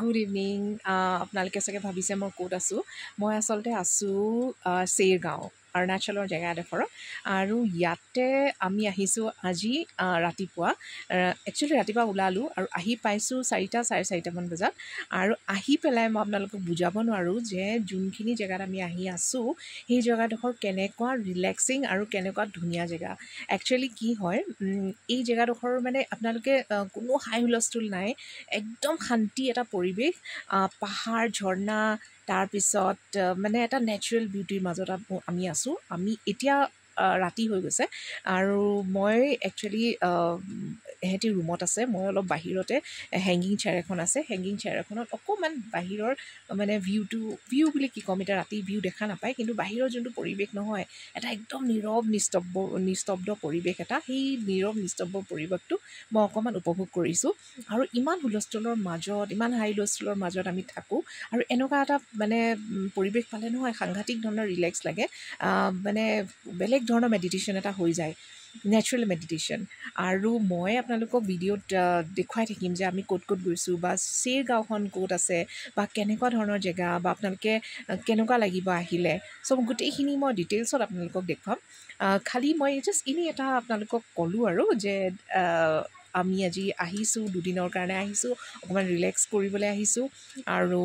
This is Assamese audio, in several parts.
গুড ইভিনিং আপোনালোকে চাগে ভাবিছে মই ক'ত আছোঁ মই আচলতে আছোঁ চেৰগাঁও অৰুণাচলৰ জেগা এডোখৰত আৰু ইয়াতে আমি আহিছোঁ আজি ৰাতিপুৱা একচুৱেলি ৰাতিপুৱা ওলালোঁ আৰু আহি পাইছোঁ 4টা চাৰে 4টামান বজাত আৰু আহি পেলাই মই আপোনালোকক বুজাব নোৱাৰোঁ যে যোনখিনি জেগাত আমি আহি আছোঁ সেই জেগাডোখৰ কেনেকুৱা ৰিলেক্সিং আৰু কেনেকুৱা ধুনীয়া জেগা একচুৱেলি কি হয় এই জেগাডোখৰ মানে আপোনালোকে কোনো হাই হুলস্থুল নাই একদম শান্তি এটা পৰিৱেশ পাহাৰ ঝৰ্ণা তাৰপিছত মানে এটা নেচাৰেল বিউটিৰ মাজত আমি আছোঁ আমি এতিয়া ৰাতি হৈ গৈছে আৰু মই একচুৱেলি এহেঁতি ৰুমত আছে মই অলপ বাহিৰতে হেংগিং চেয়াৰ এখন আছে হেংগিং চেয়াৰ এখনত অকণমান বাহিৰৰ মানে ভিউ বুলি কি ক'ম এতিয়া ৰাতি ভিউ দেখা নাপায় কিন্তু বাহিৰৰ যোনটো পৰিৱেশ নহয় এটা একদম নীৰৱ নিস্তব্ধ পৰিৱেশ এটা সেই নীৰৱ নিস্তব্ধ পৰিৱেশটো মই অকণমান উপভোগ কৰিছোঁ আৰু ইমান হুলস্থুলৰ মাজত ইমান হাই হুলস্থুলৰ মাজত আমি থাকোঁ আৰু এনেকুৱা এটা মানে পৰিৱেশ পালে নহয় সাংঘাতিক ধৰণৰ ৰিলেক্স লাগে মানে বেলেগ ধৰণৰ মেডিটেশ্যন এটা হৈ যায় নেচাৰেল মেডিটেশ্যন আৰু মই আপোনালোকক ভিডিঅ'ত দেখুৱাই থাকিম যে আমি ক'ত ক'ত গৈছোঁ বা চেৰগাঁওখন ক'ত আছে বা কেনেকুৱা ধৰণৰ জেগা বা আপোনালোকে কেনেকুৱা লাগিব আহিলে চ' গোটেইখিনি মই ডিটেইলছত আপোনালোকক দেখুৱাম খালি মই জাষ্ট এনেই এটা আপোনালোকক ক'লোঁ আৰু যে আমি আজি আহিছোঁ দুদিনৰ কাৰণে আহিছোঁ অকণমান ৰিলেক্স কৰিবলৈ আহিছোঁ আৰু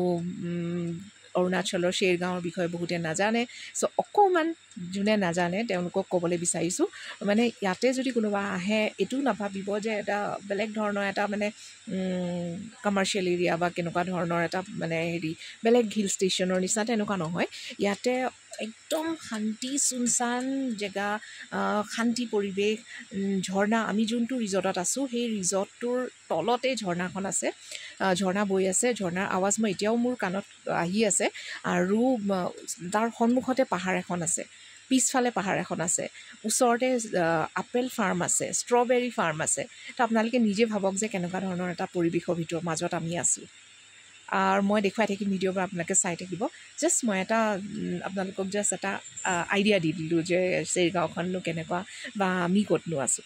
অৰুণাচলৰ চেৰগাঁৱৰ বিষয়ে বহুতে নাজানে চ' অকণমান যোনে নাজানে তেওঁলোকক ক'বলৈ বিচাৰিছোঁ মানে ইয়াতে যদি কোনোবা আহে এইটো নাভাবিব যে এটা বেলেগ ধৰণৰ এটা মানে কমাৰ্চিয়েল এৰিয়া বা কেনেকুৱা ধৰণৰ এটা মানে বেলেগ হিল ষ্টেচনৰ নিচিনা তেনেকুৱা নহয় ইয়াতে একদম শান্তি চুনচান জেগা শান্তি পৰিৱেশ ঝৰ্ণা আমি যোনটো ৰিজৰ্টত আছোঁ সেই ৰিজৰ্টটোৰ তলতে ঝৰ্ণাখন আছে ঝৰ্ণা বৈ আছে ঝৰ্ণাৰ আৱাজ মই এতিয়াও মোৰ কাণত আহি আছে আৰু তাৰ সন্মুখতে পাহাৰ এখন আছে পিছফালে পাহাৰ এখন আছে ওচৰতে আপেল ফাৰ্ম আছে ষ্ট্ৰবেৰী ফাৰ্ম আছে তো আপোনালোকে নিজে ভাবক যে কেনেকুৱা ধৰণৰ এটা পৰিৱেশৰ ভিতৰত মাজত আমি আছোঁ আৰু মই দেখুৱাই থাকিম ভিডিঅ'ৰ পৰা আপোনালোকে চাই থাকিব জাষ্ট মই এটা আপোনালোকক জাষ্ট এটা আইডিয়া দি দিলোঁ যে চেৰগাঁওখননো কেনেকুৱা বা আমি ক'তনো আছোঁ